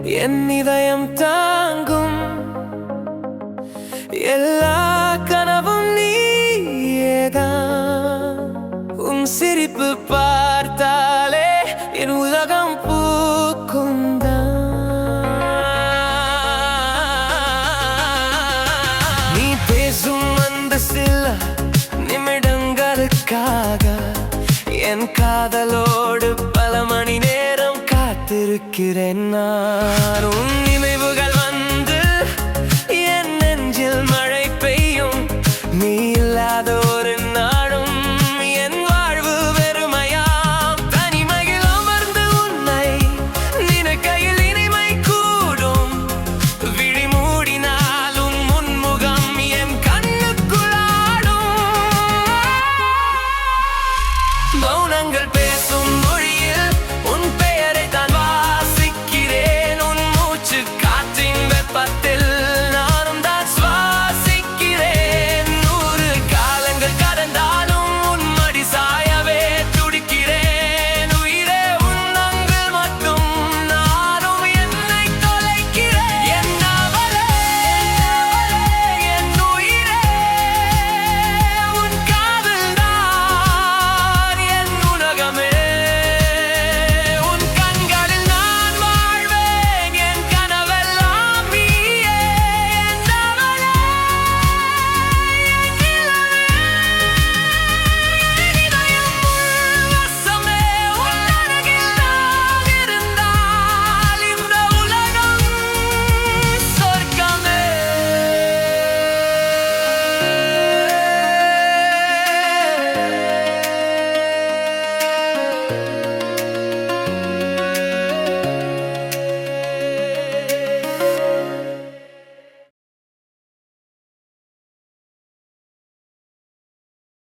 என் இதயம் தாங்கும் எல்லா கனவும் நீயேதான். உன் சிரிப்பு பார்த்தாலே என் உலகம் பூக்கும் தான். நீ பேசும் அந்த சில நிமிடங்களுக்காக என் காதலோடு பல மணி நேரம் காத்திருக்கிறேன் நான். உன் நினைவுகள் வந்து என் நெஞ்சில் மழை பெய்யும். நீ இல்லாத ஒரு நாடும் என் வாழ்வு வெறுமையாம். தனிமையில் அமர்ந்து உன்னை நினைக்கையில் இனிமை கூடும். விழி மூடினால் உன் முன்முகம் என் கண்ணுக்குள்ளாடும். மௌனங்கள்